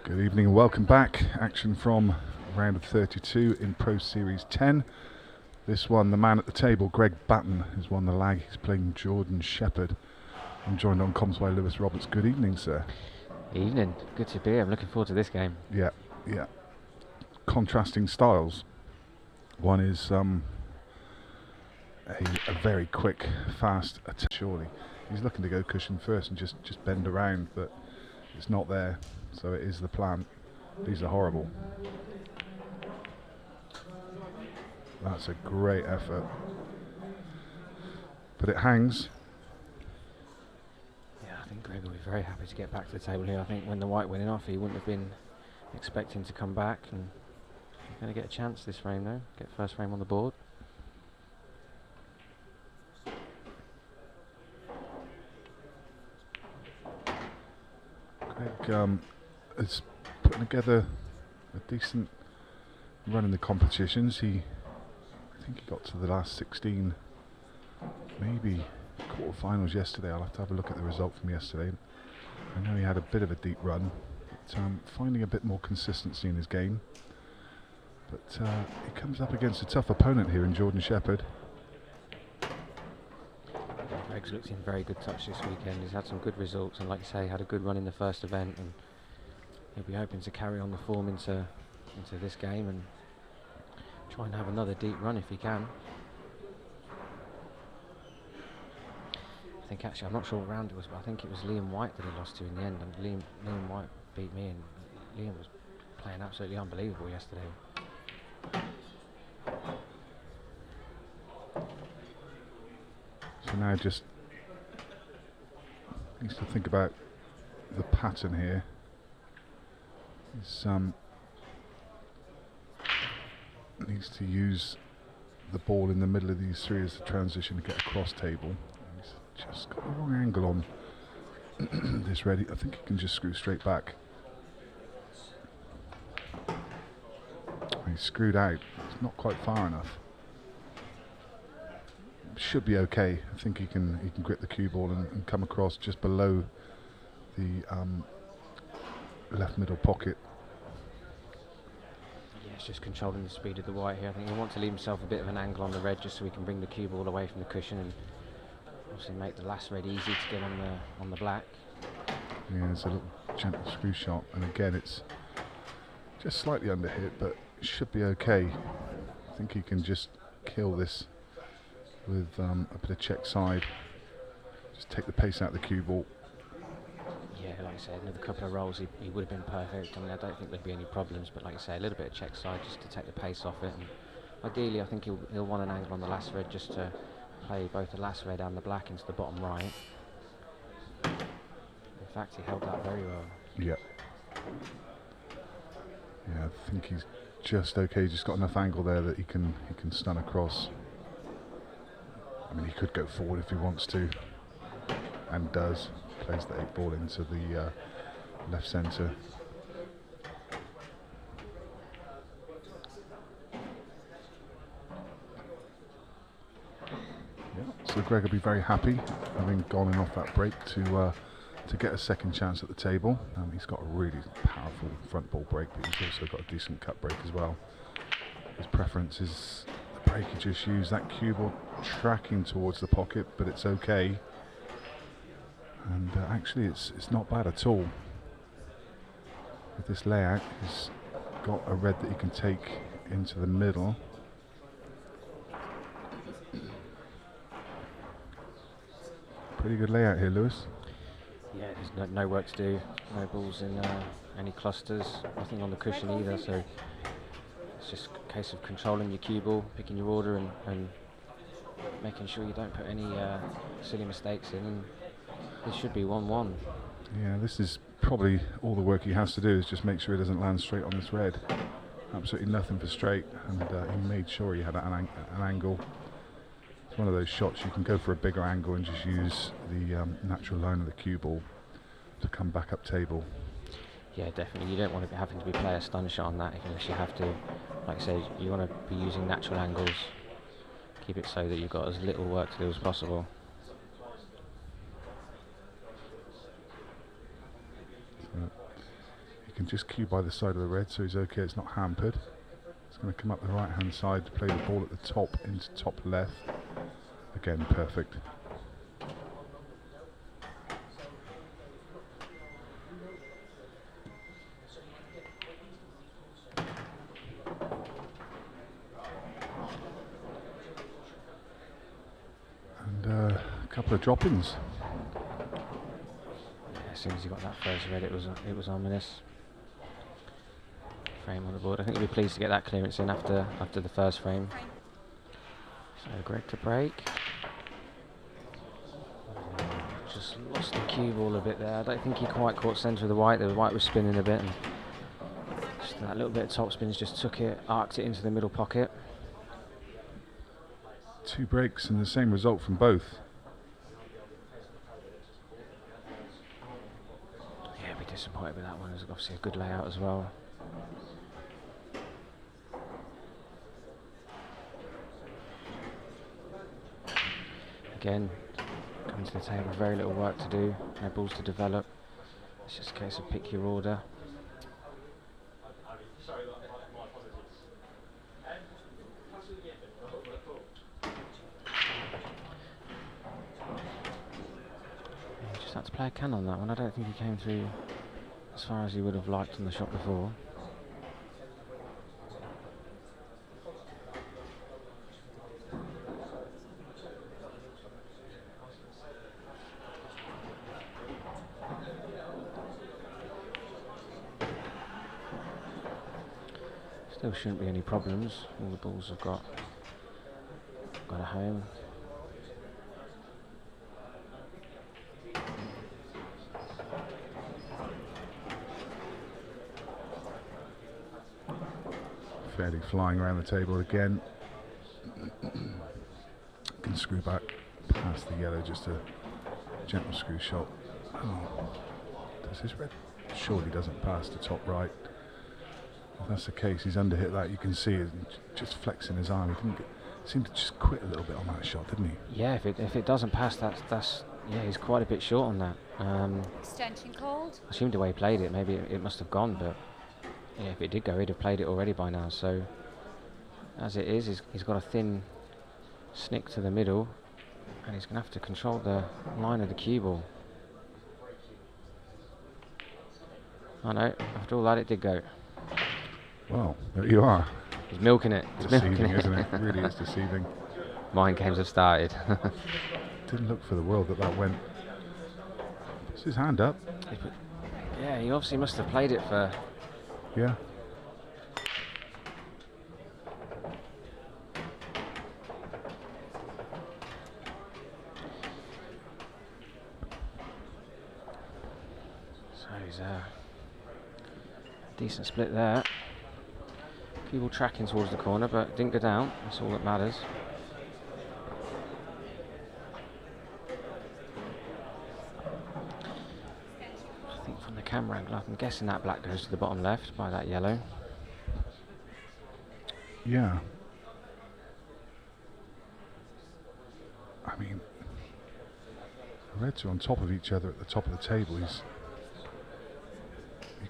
Good evening and welcome back. Action from round of 32 in Pro Series 10. This one, the man at the table, Greg Batten, has won the lag. He's playing Jordan Shepherd. I'm joined on comms by Lewis Roberts. Good evening, sir. Evening. Good to be here. I'm looking forward to this game. Yeah. Contrasting styles. One is a very quick, fast attack. Surely he's looking to go cushion first and just bend around, but it's not there. So it is the plan. These are horrible. That's a great effort. But it hangs. Yeah, I think Greg will be very happy to get back to the table here. I think when the white went off, he wouldn't have been expecting to come back. And he's going to get a chance this frame, though. Get first frame on the board. Greg is putting together a decent run in the competitions. I think he got to the last 16, maybe quarterfinals yesterday. I'll have to have a look at the result from yesterday. I know he had a bit of a deep run, but finding a bit more consistency in his game. But he comes up against a tough opponent here in Jordan Shepherd. Greg's looked in very good touch this weekend. He's had some good results, and like you say, had a good run in the first event, and he'll be hoping to carry on the form into this game and try and have another deep run if he can. I think actually, I'm not sure what round it was, but I think it was Liam White that he lost to in the end, and Liam White beat me, and Liam was playing absolutely unbelievable yesterday. So now just needs to think about the pattern here. He's needs to use the ball in the middle of these three as a transition to get across table. He's just got the wrong angle on this ready. I think he can just screw straight back. He's screwed out. It's not quite far enough. Should be okay. I think he can grip the cue ball and come across just below the left middle pocket. Yeah, it's just controlling the speed of the white here. I think he wants to leave himself a bit of an angle on the red just so he can bring the cue ball away from the cushion and obviously make the last red easy to get on the black. Yeah, it's a little gentle screw shot, and again it's just slightly under hit, but it should be okay. I think he can just kill this with a bit of check side. Just take the pace out of the cue ball. Yeah, like I said, another couple of rolls he would have been perfect. I mean, I don't think there'd be any problems, but like I say, a little bit of check side just to take the pace off it. And ideally, I think he'll want an angle on the last red just to play both the last red and the black into the bottom right. In fact, he held that very well. Yeah, I think he's just okay. He's just got enough angle there that he can stun across. I mean, he could go forward if he wants to, and does. Plays the 8 ball into the left centre. Yeah, so Greg will be very happy, having gone in off that break to get a second chance at the table. He's got a really powerful front ball break, but he's also got a decent cut break as well. His preference is the break he just used, that cue ball tracking towards the pocket, but it's okay. And actually it's not bad at all. With this layout, he's got a red that he can take into the middle. Pretty good layout here, Lewis. Yeah, there's no work to do, no balls in any clusters, nothing on the cushion either, so it's just a case of controlling your cue ball, picking your order and making sure you don't put any silly mistakes in. And this should be 1-1. Yeah, this is probably all the work he has to do is just make sure he doesn't land straight on this red. Absolutely nothing for straight, and he made sure he had an angle. It's one of those shots you can go for a bigger angle and just use the natural line of the cue ball to come back up table. Yeah, definitely. You don't want to be having to play a stun shot on that unless you have to. Like I say, you want to be using natural angles. Keep it so that you've got as little work to do as possible. can just cue by the side of the red, so he's okay, it's not hampered. He's going to come up the right hand side to play the ball at the top into top left. Again, perfect. And a couple of drop-ins. As soon as he got that first red, it was ominous. Frame on the board. I think he'll be pleased to get that clearance in after the first frame. So Greg to break. Just lost the cue ball a bit there. I don't think he quite caught centre of the white. The white was spinning a bit, and just that little bit of topspins just took it, arced it into the middle pocket. 2 breaks and the same result from both. Yeah, be disappointed with that one. It was obviously a good layout as well. Again, coming to the table, very little work to do, no balls to develop. It's just a case of pick your order. He just had to play a can on that one. I don't think he came through as far as he would have liked on the shot before. Still shouldn't be any problems. All the balls have got a home. Fairly flying around the table again. Can screw back past the yellow, just a gentle screw shot. Oh. Does his red? Surely doesn't pass the top right. If that's the case, he's underhit that. You can see it just flexing his arm. He didn't seem to just quit a little bit on that shot, didn't he? Yeah, if it doesn't pass, that's yeah, he's quite a bit short on that. Extension called. I assumed the way he played it, maybe it must have gone, but yeah, if it did go, he'd have played it already by now. So as it is, he's got a thin snick to the middle, and he's going to have to control the line of the cue ball. I know, after all that, it did go. Well, there you are. He's milking it. He's Deceiving, milking isn't it? It really is deceiving. Mind games have started. Didn't look for the world that went. Puts his hand up. Yeah, he obviously must have played it for. Yeah. So he's a decent split there. Cue ball tracking towards the corner, but didn't go down. That's all that matters. I think from the camera angle, I'm guessing that black goes to the bottom left by that yellow. Yeah. I mean, the reds are on top of each other at the top of the table. You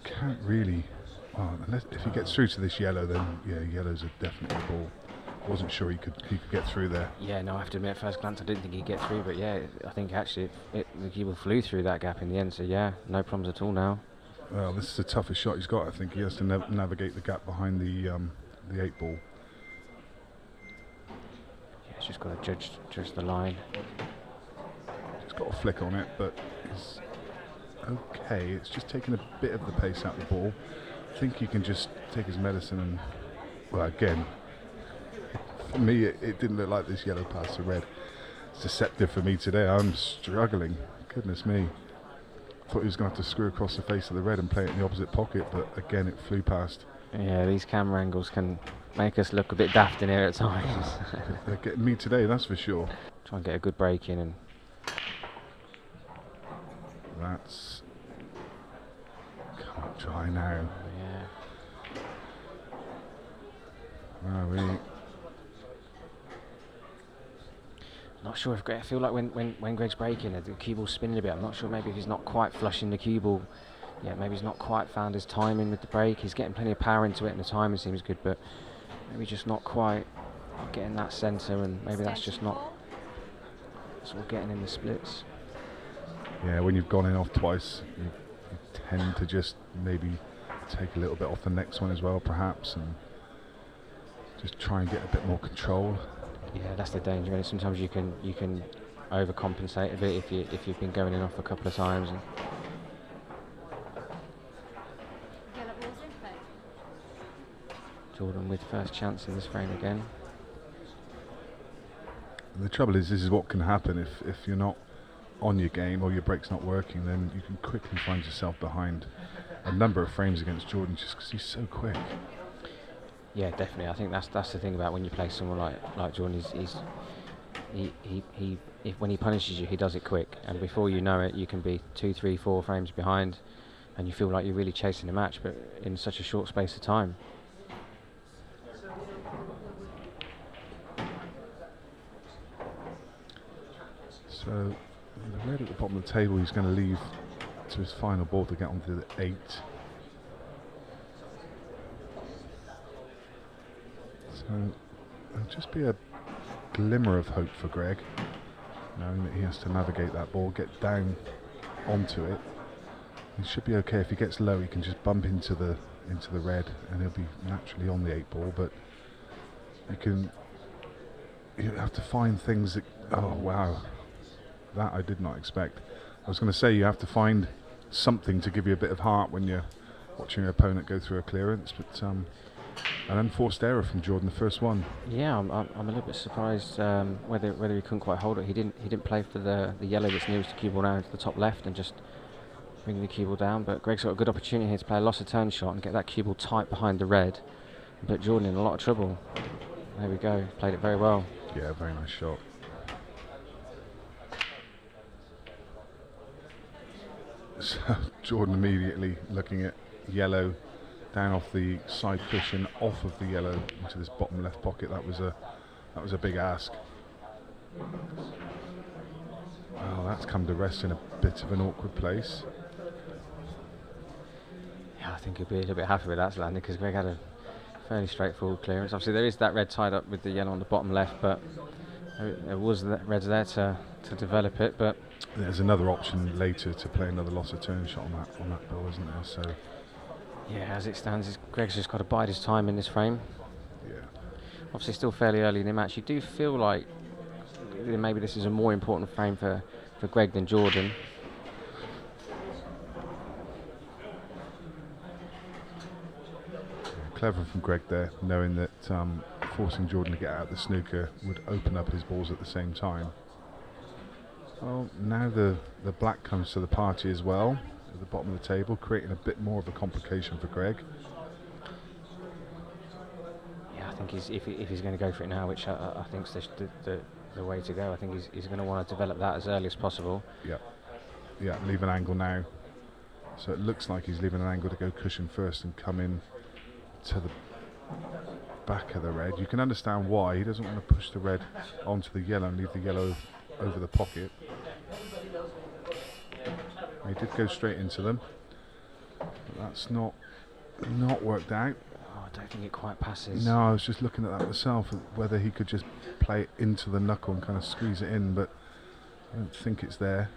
can't really. Well, unless if he gets through to this yellow, then yeah, yellow's a definite ball. Wasn't sure he could get through there. Yeah, no, I have to admit, at first glance, I didn't think he'd get through, but yeah, I think actually the cue ball flew through that gap in the end. So yeah, no problems at all now. Well, this is the toughest shot he's got. I think he has to navigate the gap behind the 8 ball. Yeah, he's just got to judge the line. He's got a flick on it, but it's okay. It's just taking a bit of the pace out of the ball. I think he can just take his medicine and, well, again, for me it didn't look like this yellow passed the red. It's deceptive for me today. I'm struggling. Goodness me. Thought he was going to have to screw across the face of the red and play it in the opposite pocket, but again it flew past. Yeah, these camera angles can make us look a bit daft in here at times. They're getting me today, that's for sure. Try and get a good break in, and That's can't try now. yeah. Where are we? Not sure if I feel like when Greg's breaking, the cue ball's spinning a bit. I'm not sure maybe if he's not quite flushing the cue ball yeah, maybe he's not quite found his timing with the break. He's getting plenty of power into it, and the timing seems good, but maybe just not quite getting that centre, and maybe that's just Extension not call. sort of getting in the splits. Yeah, when you've gone in off twice, you tend to just maybe take a little bit off the next one as well, perhaps, and just try and get a bit more control. Yeah, that's the danger. And sometimes you can overcompensate a bit if you've been going in off a couple of times. And Yellow balls in play. Jordan with first chance in this frame again. And the trouble is, this is what can happen if you're not on your game or your break's not working, then you can quickly find yourself behind a number of frames against Jordan just because he's so quick. Yeah, definitely. I think that's the thing about when you play someone like Jordan. When he punishes you, he does it quick, and before you know it, you can be 2, 3, 4 frames behind, and you feel like you're really chasing the match, but in such a short space of time. So the red at the bottom of the table, he's going to leave to his final ball to get onto the 8. So there'll just be a glimmer of hope for Greg, knowing that he has to navigate that ball, get down onto it. He should be okay. If he gets low, he can just bump into the red, and he'll be naturally on the 8 ball. But you have to find things that. Oh wow, that I did not expect. I was going to say you have to find something to give you a bit of heart when you're watching your opponent go through a clearance, but an unforced error from Jordan, the first one. Yeah, I'm a little bit surprised whether he couldn't quite hold it. He didn't play for the yellow that's nearest to cue ball down to the top left and just bring the cue ball down. But Greg's got a good opportunity here to play a loss of turn shot and get that cue ball tight behind the red, and put Jordan in a lot of trouble. There we go. Played it very well. Yeah, very nice shot. So Jordan immediately looking at yellow down off the side cushion, off of the yellow into this bottom left pocket. That was a big ask. Well, that's come to rest in a bit of an awkward place. Yeah, I think he'll be a little bit happy with that landing because Greg had a fairly straightforward clearance. Obviously, there is that red tied up with the yellow on the bottom left, but there was the reds there to develop it. But there's another option later to play another loss of turn shot on that ball, isn't there? So yeah, as it stands, Greg's just got to bide his time in this frame. yeah. Obviously, still fairly early in the match. You do feel like maybe this is a more important frame for Greg than Jordan. Clever from Greg there, knowing that forcing Jordan to get out of the snooker would open up his balls at the same time. Well, now the black comes to the party as well, at the bottom of the table, creating a bit more of a complication for Greg. Yeah, I think if he's going to go for it now, which I think is the way to go, I think he's going to want to develop that as early as possible. Yeah, leave an angle now. So it looks like he's leaving an angle to go cushion first and come in to the back of the red. You can understand why. He doesn't want to push the red onto the yellow and leave the yellow over the pocket. He did go straight into them, but that's not worked out. Oh, I don't think it quite passes. No, I was just looking at that myself, whether he could just play it into the knuckle and kind of squeeze it in, but I don't think it's there.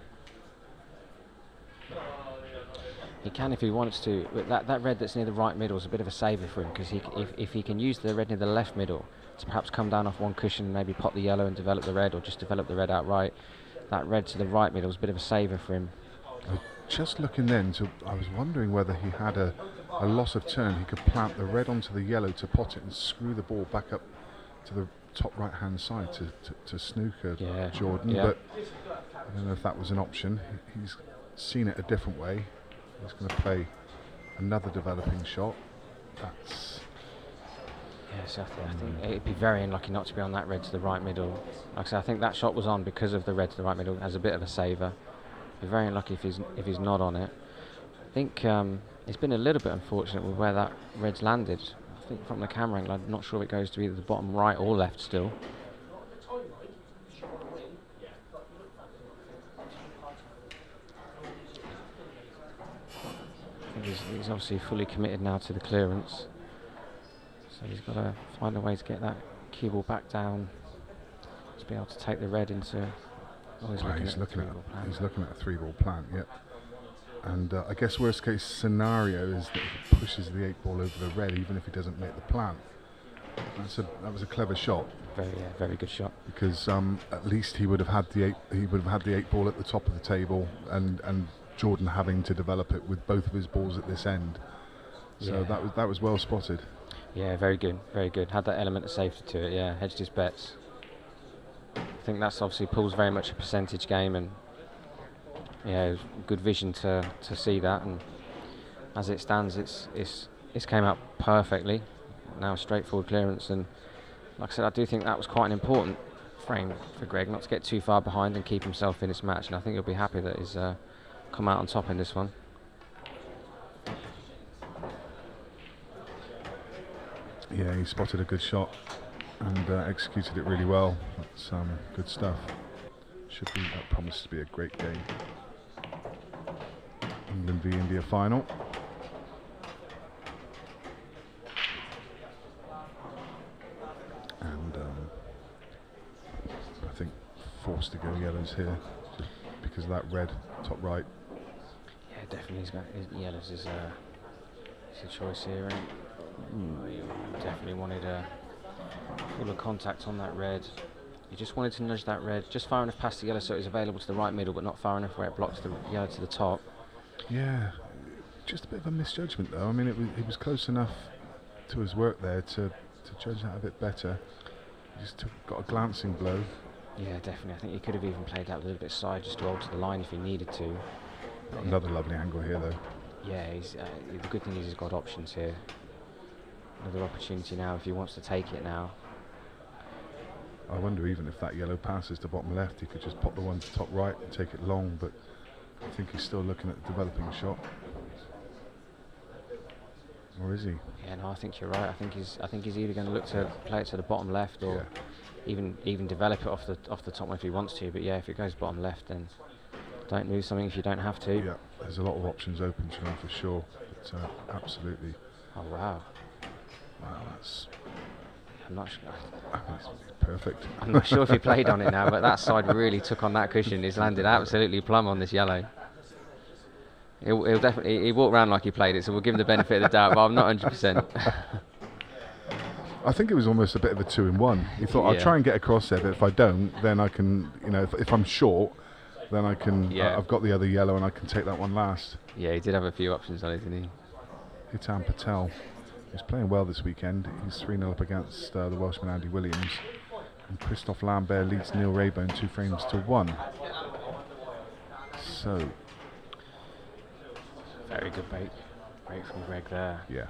He can if he wants to, but that red that's near the right middle is a bit of a saver for him, because if he can use the red near the left middle to perhaps come down off one cushion and maybe pop the yellow and develop the red, or just develop the red outright, that red to the right middle is a bit of a saver for him. Just looking then, I was wondering whether he had a loss of turn. He could plant the red onto the yellow to pot it and screw the ball back up to the top right hand side to snooker Jordan, but I don't know if that was an option. He's seen it a different way. He's going to play another developing shot. That's... Yes, I think it'd be very unlucky not to be on that red to the right middle. Like I said, I think that shot was on because of the red to the right middle as a bit of a saver. Be very unlucky if he's not on it. I think it's been a little bit unfortunate with where that red's landed. I think from the camera angle, I'm not sure if it goes to either the bottom right or left still. he's obviously fully committed now to the clearance. So he's got to find a way to get that cue ball back down to be able to take the red into. Oh, he's Well, looking he's at looking the at 3-ball plan. he's looking at a 3-ball plant, yep. And I guess worst case scenario is that he pushes the 8-ball over the red, even if he doesn't make the plant. That was a clever shot. Very good shot. Because at least he would have had the 8-ball at the top of the table, and Jordan having to develop it with both of his balls at this end. So Yeah. that was well spotted. Yeah, very good. Had that element of safety to it. Yeah, hedged his bets. I think that's obviously Paul's very much a percentage game, and yeah, good vision to see that. And as it stands, it's came out perfectly. Now a straightforward clearance, and like I said, I do think that was quite an important frame for Greg, not to get too far behind and keep himself in this match. And I think he'll be happy that he's come out on top in this one. Yeah, he spotted a good shot and executed it really well. That's good stuff. That promises to be a great game. England v India final. And I think forced to go yellows here just because of that red top right. Yeah, definitely he's got his yellows is a choice here. He definitely wanted a full of contact on that red. He just wanted to nudge that red just far enough past the yellow so it was available to the right middle, but not far enough where it blocks the yellow to the top. Yeah, just a bit of a misjudgment though. I mean, he was close enough to his work there to judge that a bit better. He just got a glancing blow. Yeah, definitely. I think he could have even played that a little bit side just to alter the line if he needed to. Another lovely angle here though. Yeah, the good thing is he's got options here. Another opportunity now if he wants to take it now. I wonder even if that yellow passes to bottom left, he could just pop the one to top right and take it long, but I think he's still looking at developing a shot. Or is he? Yeah, no, I think you're right. I think he's either going to look to play it to the bottom left or even develop it off the top one if he wants to. But yeah, if it goes bottom left, then don't lose something if you don't have to. Yeah, there's a lot of options open to him for sure. But absolutely. Oh wow. Wow, that's. I'm not sure. It's perfect. I'm not sure if he played on it now, but that side really took on that cushion. He's landed absolutely plumb on this yellow. He'll definitely. He walked around like he played it, so we'll give him the benefit of the doubt. But I'm not 100%. I think it was almost a bit of a 2-in-1. He thought, I'll try and get across there, but if I don't, then I can. If I'm short, then I can. Yeah. I've got the other yellow, and I can take that one last. Yeah, he did have a few options on it, didn't he? Hitan Patel. He's playing well this weekend. He's 3-0 up against the Welshman Andy Williams. And Christophe Lambert leads Neil Rayburn 2-1. So. Very good break from Greg there. Yeah.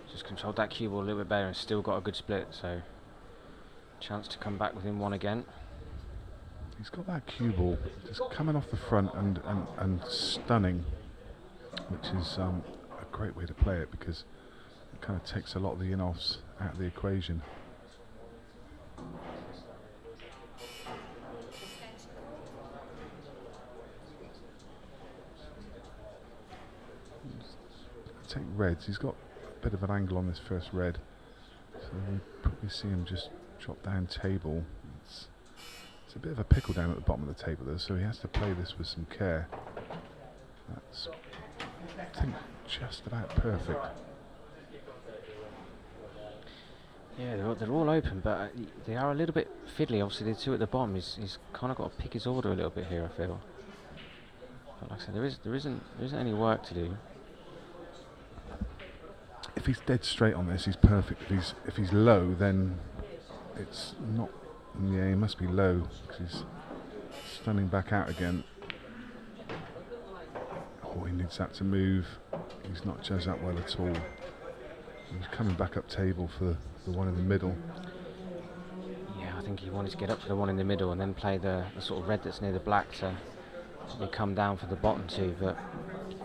Just controlled that cue ball a little bit better and still got a good split, so chance to come back within one again. He's got that cue ball just coming off the front and stunning, which is a great way to play it because it kind of takes a lot of the in-offs out of the equation. Take reds. He's got a bit of an angle on this first red, so we probably see him just drop down table. It's a bit of a pickle down at the bottom of the table though, so he has to play this with some care. That's, I think, just about perfect. Yeah, they're all open, but they are a little bit fiddly. Obviously, the two at the bottom, he's kind of got to pick his order a little bit here, I feel. But like I said, there isn't any work to do. If he's dead straight on this, he's perfect. If he's low, then it's not. Yeah, he must be low because he's stunning back out again. Oh, he needs that to move. He's not judged that well at all. He's coming back up table for the one in the middle. Yeah, I think he wanted to get up to the one in the middle and then play the sort of red that's near the black to come down for the bottom two, but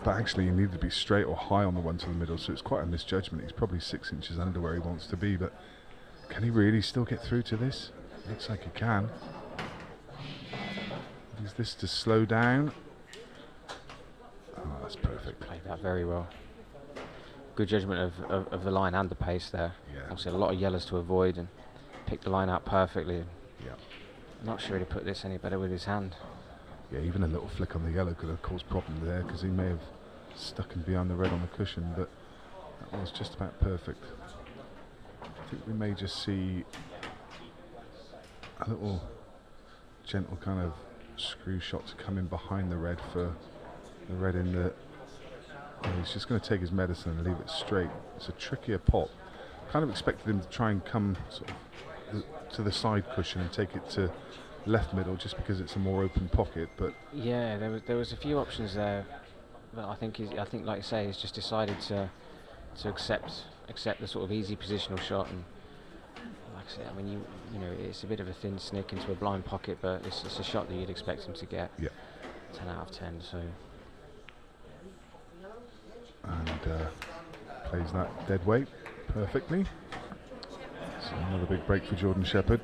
actually he needed to be straight or high on the one to the middle, so it's quite a misjudgment. He's probably 6 inches under where he wants to be, but can he really still get through to this? Looks like he can. Is this to slow down? Oh, that's perfect. Played that very well. Good judgment of the line and the pace there. Yeah. Obviously a lot of yellows to avoid and picked the line out perfectly. Yeah. Not sure he'd put this any better with his hand. Yeah, even a little flick on the yellow could have caused problems there because he may have stuck him behind the red on the cushion, but that was just about perfect. I think we may just see a little gentle kind of screw shot to come in behind the red for the red in the... he's just going to take his medicine and leave it straight. It's a trickier pot. Kind of expected him to try and come sort of to the side cushion and take it to left middle just because it's a more open pocket, but Yeah, there was a few options there, but I think like you say, he's just decided to accept the sort of easy positional shot. And like I said, I mean, you know, it's a bit of a thin snick into a blind pocket, but it's a shot that you'd expect him to get. yeah. 10 out of 10. So And plays that dead weight perfectly. So another big break for Jordan Shepherd.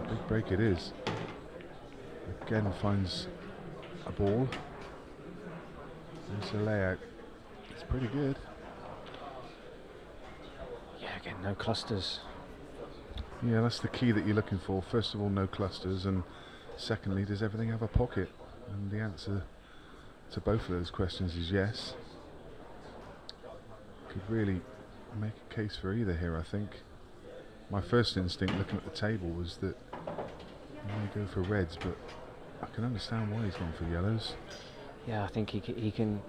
Big break it is. Again finds a ball. There's a layout. It's pretty good. yeah, again, no clusters. Yeah, that's the key that you're looking for. First of all, no clusters, and secondly, does everything have a pocket? And the answer to both of those questions is yes. Could really make a case for either here, I think. My first instinct looking at the table was that he may go for reds, but I can understand why he's gone for yellows. Yeah, I think he can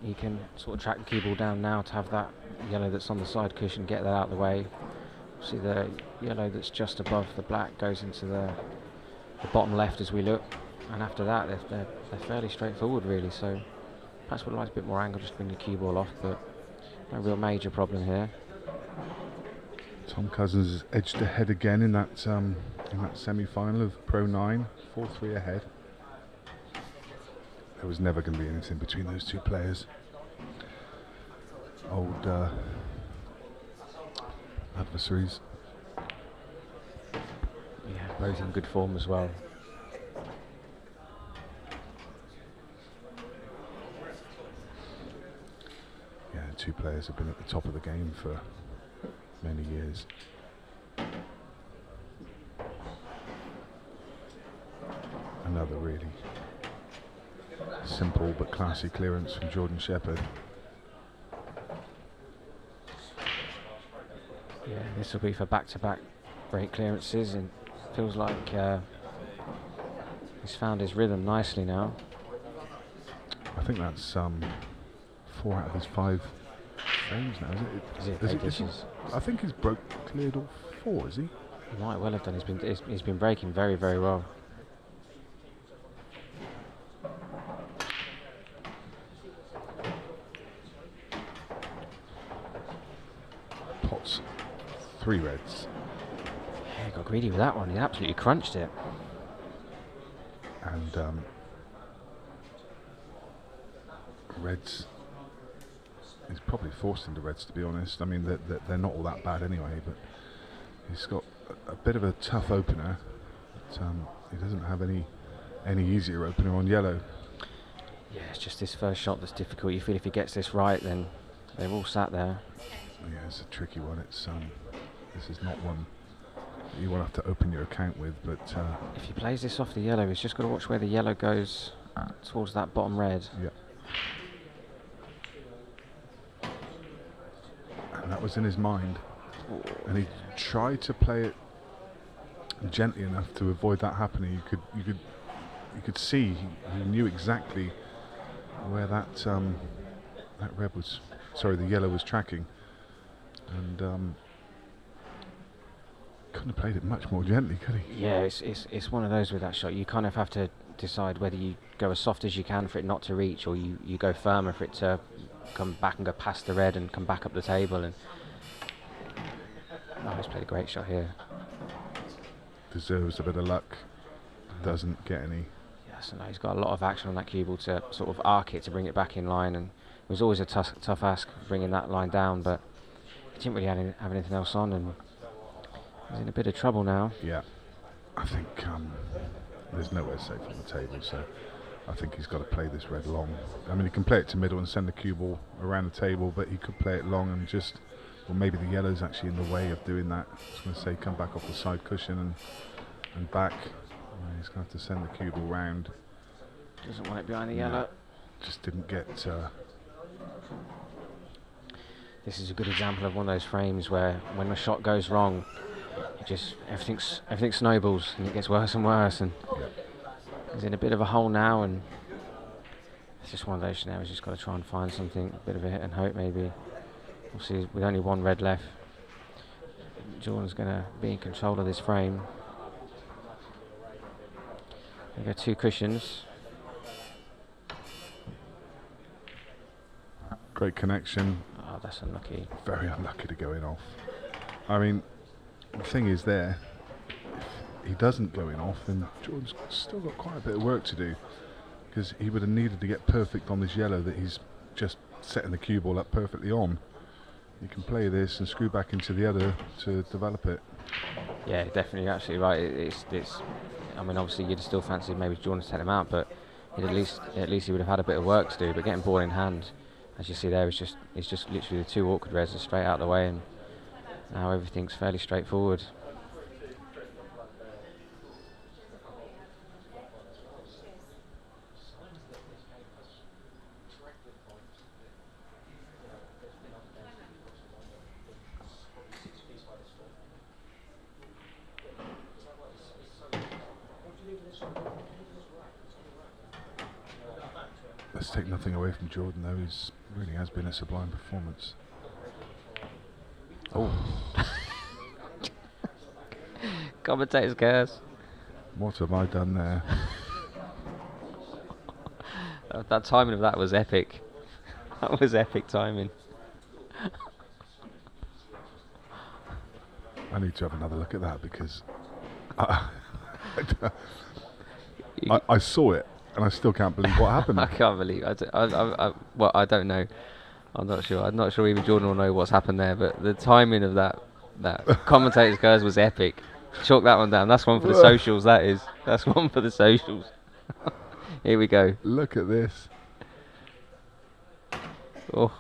sort of track the cue ball down now to have that yellow that's on the side cushion, get that out of the way. See the yellow that's just above the black goes into the bottom left as we look, and after that they're fairly straightforward really. So perhaps would like a bit more angle just to bring the cue ball off, but no real major problem here. Tom Cousins has edged ahead again in that semi-final of Pro 9, 4-3 ahead. There was never going to be anything between those two players. Old adversaries. Yeah, both in good form as well. Yeah, two players have been at the top of the game for many years. Another really simple but classy clearance from Jordan Shepherd. Yeah, this will be for back-to-back break clearances, and feels like he's found his rhythm nicely now. I think that's 4 out of his 5 frames now, is it? Is he- I think he's cleared all 4, is he? He might well have done. He's been breaking very, very well. Pots 3 reds. Yeah, he got greedy with that one. He absolutely crunched it. And reds, he's probably forced into reds, to be honest. I mean, they're not all that bad anyway, but he's got a bit of a tough opener. But, he doesn't have any easier opener on yellow. Yeah, it's just this first shot that's difficult. You feel if he gets this right, then they're all sat there. Yeah, it's a tricky one. It's this is not one that you want to have to open your account with, but If he plays this off the yellow, he's just got to watch where the yellow goes towards that bottom red. yeah. And that was in his mind, and he tried to play it gently enough to avoid that happening. You could see he knew exactly where that red was. Sorry, the yellow was tracking, and couldn't have played it much more gently, could he? Yeah, it's one of those with that shot. You kind of have to decide whether you go as soft as you can for it not to reach, or you go firmer for it to come back and go past the red and come back up the table. And he's played a great shot here. Deserves a bit of luck. Doesn't get any. Yes, no, he's got a lot of action on that cue ball to sort of arc it to bring it back in line, and it was always a tough ask bringing that line down, but he didn't really have anything else on, and he's in a bit of trouble now. Yeah, I think there's nowhere safe on the table, so I think he's got to play this red long. I mean, he can play it to middle and send the cue ball around the table, but he could play it long and just, well, maybe the yellow's actually in the way of doing that. I was going to say come back off the side cushion and back. He's going to have to send the cue ball round. Doesn't want it behind the yellow. Just didn't get... This is a good example of one of those frames where when a shot goes wrong, everything snowballs and it gets worse and worse, and he's in a bit of a hole now, and it's just one of those scenarios. He's got to try and find something, a bit of a hit and hope maybe. Obviously, with only one red left, Jordan's going to be in control of this frame. There go 2 cushions. Great connection. Oh, that's unlucky. Very unlucky to go in off. I mean, the thing is there, if he doesn't go in off, then Jordan's still got quite a bit of work to do, because he would have needed to get perfect on this yellow that he's just setting the cue ball up perfectly on. You can play this and screw back into the other to develop it. Yeah, definitely, absolutely right. It's. I mean, obviously, you'd still fancy maybe Jordan to take him out, but at least he would have had a bit of work to do. But getting ball in hand, as you see there, it's just literally the 2 awkward reds are straight out of the way, and now everything's fairly straightforward. Let's take nothing away from Jordan, though. He's really has been a sublime performance. Oh. Commentator's curse. What have I done there? That timing of that was epic. That was epic timing. I need to have another look at that, because I saw it and I still can't believe what happened. I can't believe. Well, I don't know. I'm not sure. I'm not sure even Jordan will know what's happened there. But the timing of that commentator's curse was epic. Chalk that one down. That's one for the socials. That is. That's one for the socials. Here we go. Look at this. Oh.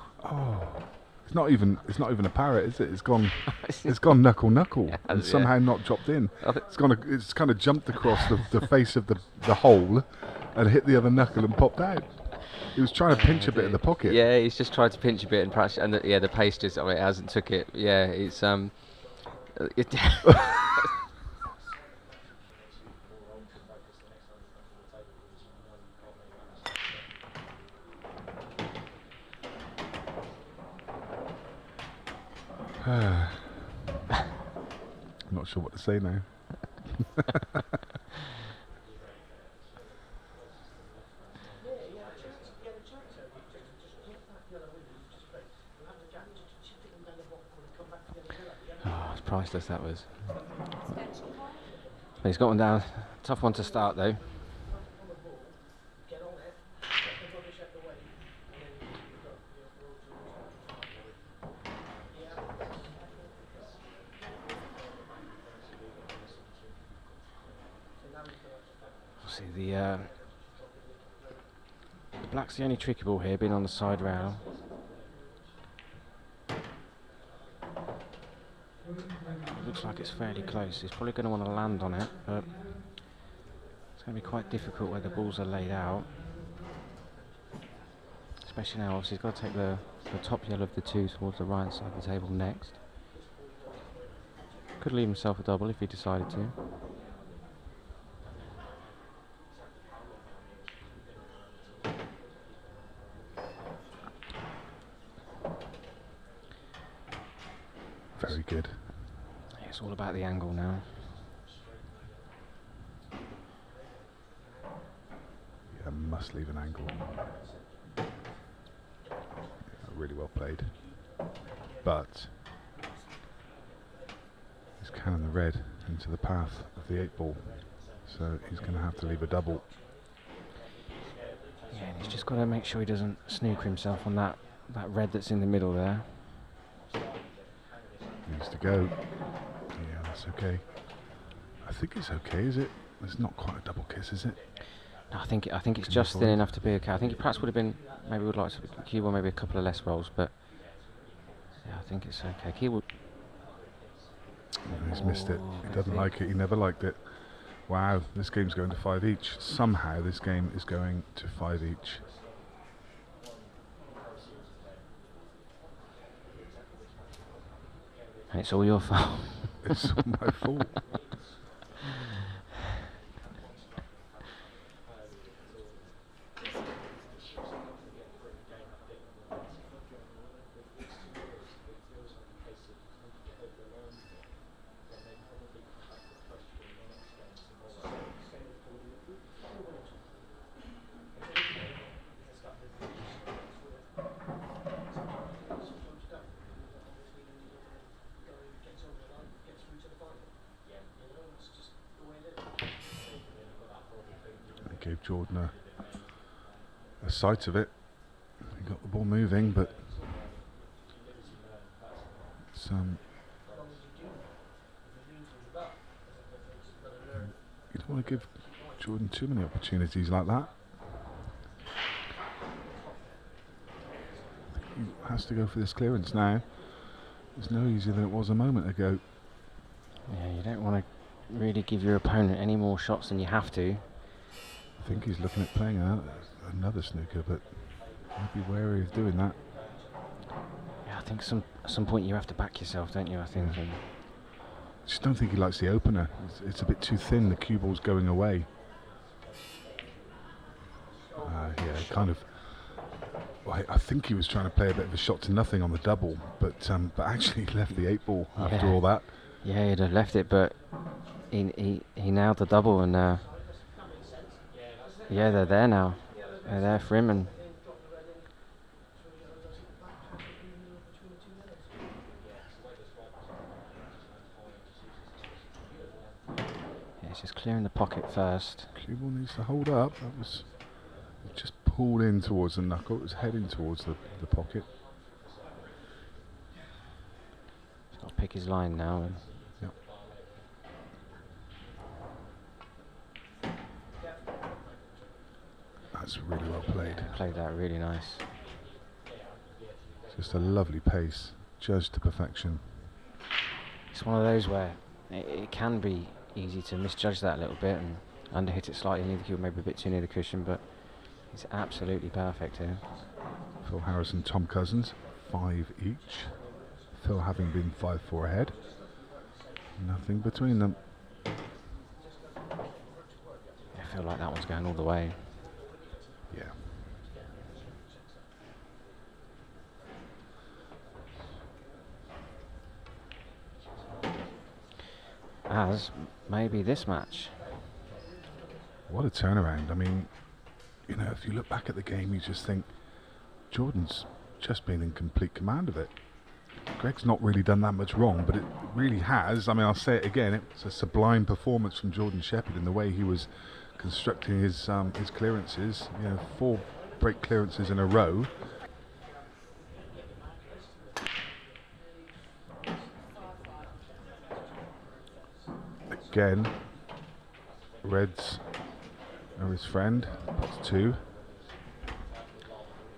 It's not even a parrot, is it? It's gone. It's gone knuckle, and somehow not dropped in. It's kind of jumped across the face of the hole, and hit the other knuckle and popped out. He was trying to pinch a bit in the pocket. Yeah, he's just tried to pinch a bit and perhaps, and the pace just it hasn't took it. Yeah, it's I'm not sure what to say now. Oh, it's priceless, that was. He's got one down. Tough one to start, though. See, the black's the only tricky ball here, being on the side rail. Looks like it's fairly close. He's probably going to want to land on it, but it's going to be quite difficult where the balls are laid out. Especially now, obviously, he's got to take the top yellow of the 2 towards the right side of the table next. Could leave himself a double if he decided to. Very good. It's all about the angle now. Yeah, must leave an angle. Yeah, really well played. But he's cannon the red into the path of the 8 ball, so he's going to have to leave a double. Yeah, and he's just got to make sure he doesn't snooker himself on that red that's in the middle there. Needs to go. Yeah, that's okay. I think it's okay, is it? It's not quite a double kiss, is it? I think it's Can you just thin avoid? enough to be okay. I think it perhaps would have been, maybe would like to cue ball, maybe a couple of less rolls, but yeah, I think it's okay. Cue ball. He's missed it. Oh, He I doesn't think- like it. He never liked it. Wow, this game's going to 5 each. Somehow this game is going to 5 each. And it's all your fault. It's all my fault. It gave Jordan a sight of it. He got the ball moving, but it's, you don't want to give Jordan too many opportunities like that. He has to go for this clearance now. It's no easier than it was a moment ago. Yeah, you don't want to really give your opponent any more shots than you have to. I think he's looking at playing another snooker, but I'd be wary of doing that. Yeah, I think at some point you have to back yourself, don't you? I think. Yeah. And I just don't think he likes the opener. It's a bit too thin. The cue ball's going away. Yeah, kind of. Well, I think he was trying to play a bit of a shot to nothing on the double, but actually he left the 8 ball after Yeah. all that. yeah, he'd have left it, but he nailed the double, and yeah, they're there now. They're there for him, and yeah, it's just clearing the pocket first. Cue ball needs to hold up. That was just pulled in towards the knuckle. It was heading towards the pocket. He's got to pick his line now. And Yep. That's really well played. played that really nice. Just a lovely pace, judged to perfection. It's one of those where it can be easy to misjudge that a little bit and underhit it slightly near the cue, maybe a bit too near the cushion, but it's absolutely perfect here. Phil Harrison, Tom Cousins, 5 each. Phil having been 5-4 ahead. Nothing between them. I feel like that one's going all the way. Yeah. As maybe this match. What a turnaround. I mean, you know, if you look back at the game, you just think Jordan's just been in complete command of it. Greg's not really done that much wrong, but it really has. I mean, I'll say it again, it's a sublime performance from Jordan Shepherd in the way he was constructing his clearances. You know, 4 break clearances in a row. Again, Reds are his friend. That's 2.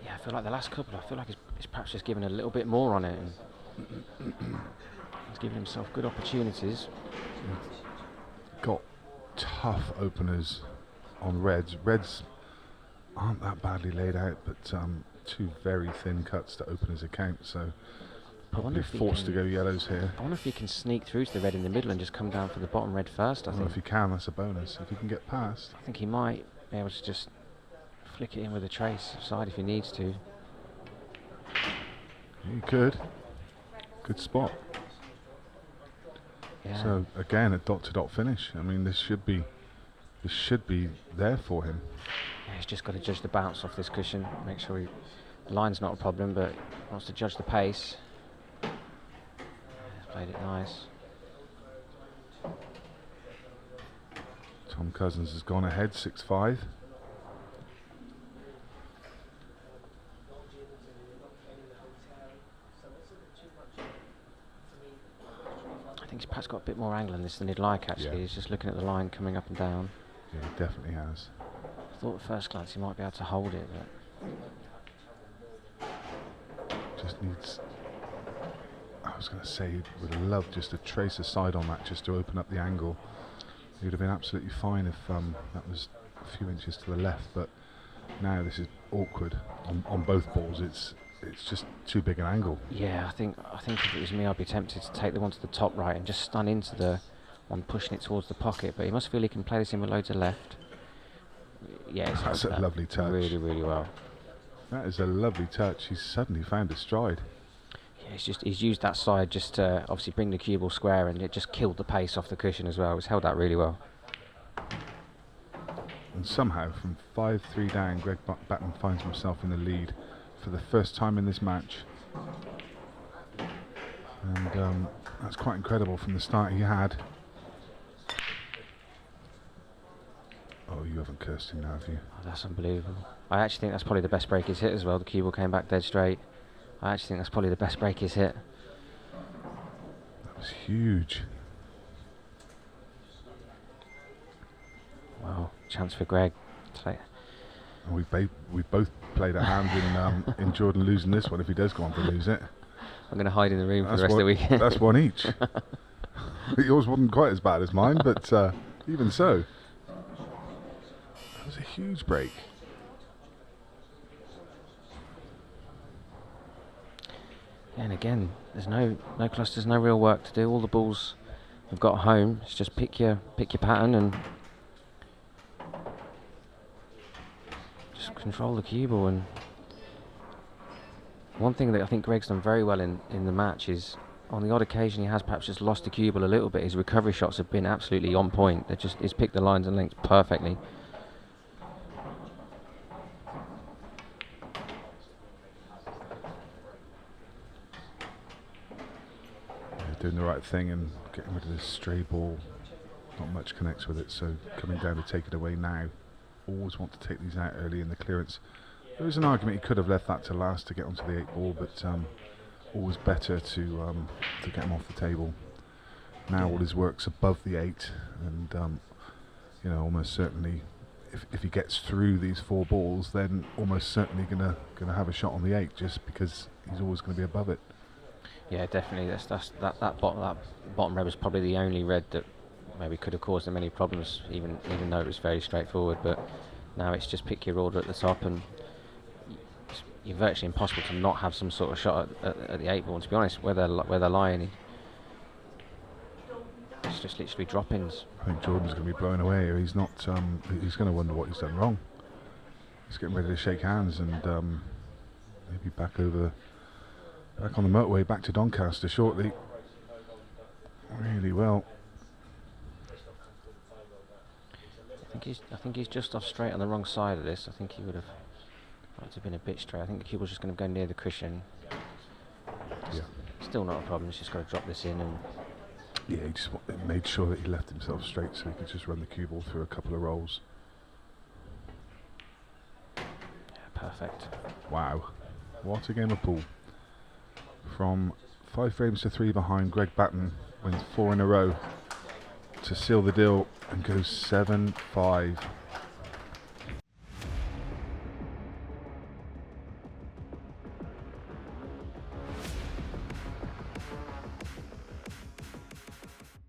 Yeah, I feel like the last couple, I feel like he's perhaps just given a little bit more on it. And he's given himself good opportunities. Got tough openers on Reds. Reds aren't that badly laid out, but 2 very thin cuts to open his account, so I wonder probably if he forced to can- go yellows here. I wonder if he can sneak through to the red in the middle and just come down for the bottom red first. I Well, think. if he can, that's a bonus. If he can get past, I think he might be able to just flick it in with a trace side if he needs to. he could. Good spot. Yeah. So again, a dot-to-dot finish. I mean, this should be there for him. Yeah, he's just got to judge the bounce off this cushion. Make sure the line's not a problem, but he wants to judge the pace. Yeah, he's played it nice. Tom Cousins has gone ahead, 6-5. I think he's perhaps got a bit more angle on this than he'd like, actually. Yeah. He's just looking at the line coming up and down. Yeah, he definitely has. thought at first glance he might be able to hold it, but Just needs. I was going to say, would love just to trace a side on that just to open up the angle. He would have been absolutely fine if that was a few inches to the left, but now this is awkward on both balls. It's just too big an angle. yeah, I think if it was me, I'd be tempted to take the one to the top right and just stun into the one pushing it towards the pocket. But he must feel he can play this in with loads of left. Yeah, it's That's held a that lovely touch. really, really well. That is a lovely touch. He's suddenly found a stride. Yeah, he's used that side just to obviously bring the cue ball square, and it just killed the pace off the cushion as well. It's held that really well. And somehow, from 5-3 down, Greg Batten finds himself in the lead for the first time in this match. And that's quite incredible from the start he had. Oh, you haven't cursed him now, have you? Oh, that's unbelievable. I actually think that's probably the best break he's hit as well. The cue ball came back dead straight. I actually think that's probably the best break he's hit. That was huge. Wow, chance for Greg. And we've both played a hand in Jordan losing this one if he does go on to lose it. I'm going to hide in the room for the rest of the weekend. That's one each. Yours wasn't quite as bad as mine, but even so. That was a huge break. And again, there's no clusters, no real work to do. All the balls have got home. It's just pick your pattern and just control the cue ball. And one thing that I think Greg's done very well in the match is, on the odd occasion he has perhaps just lost the cue ball a little bit, his recovery shots have been absolutely on point. He's picked the lines and lengths perfectly. Doing the right thing and getting rid of this stray ball. Not much connects with it, so coming down to take it away now. Always want to take these out early in the clearance. There is an argument he could have left that to last to get onto the 8 ball, but always better to get him off the table. Now all his work's above the 8, and almost certainly, if he gets through these 4 balls, then almost certainly gonna have a shot on the 8, just because he's always going to be above it. Yeah, definitely. That bottom red was probably the only red that maybe could have caused him any problems, even though it was very straightforward. But now it's just pick your order at the top, and you're virtually impossible to not have some sort of shot at the 8 ball. And to be honest, where they're lying, it's just literally drop-ins. I think Jordan's going to be blown away here. He's not. He's going to wonder what he's done wrong. He's getting ready to shake hands and maybe back on the motorway back to Doncaster shortly. Really well. I think he's just off straight on the wrong side of this. I think he would have liked to have been a bit straight. I think the cue ball's just going to go near the cushion. Yeah. Still not a problem. He's just got to drop this in and. Yeah, he just made sure that he left himself straight so he could just run the cue ball through a couple of rolls. Yeah, perfect. Wow, what a game of pool. From 5 frames to 3 behind, Greg Batten wins 4 in a row to seal the deal and goes 7-5.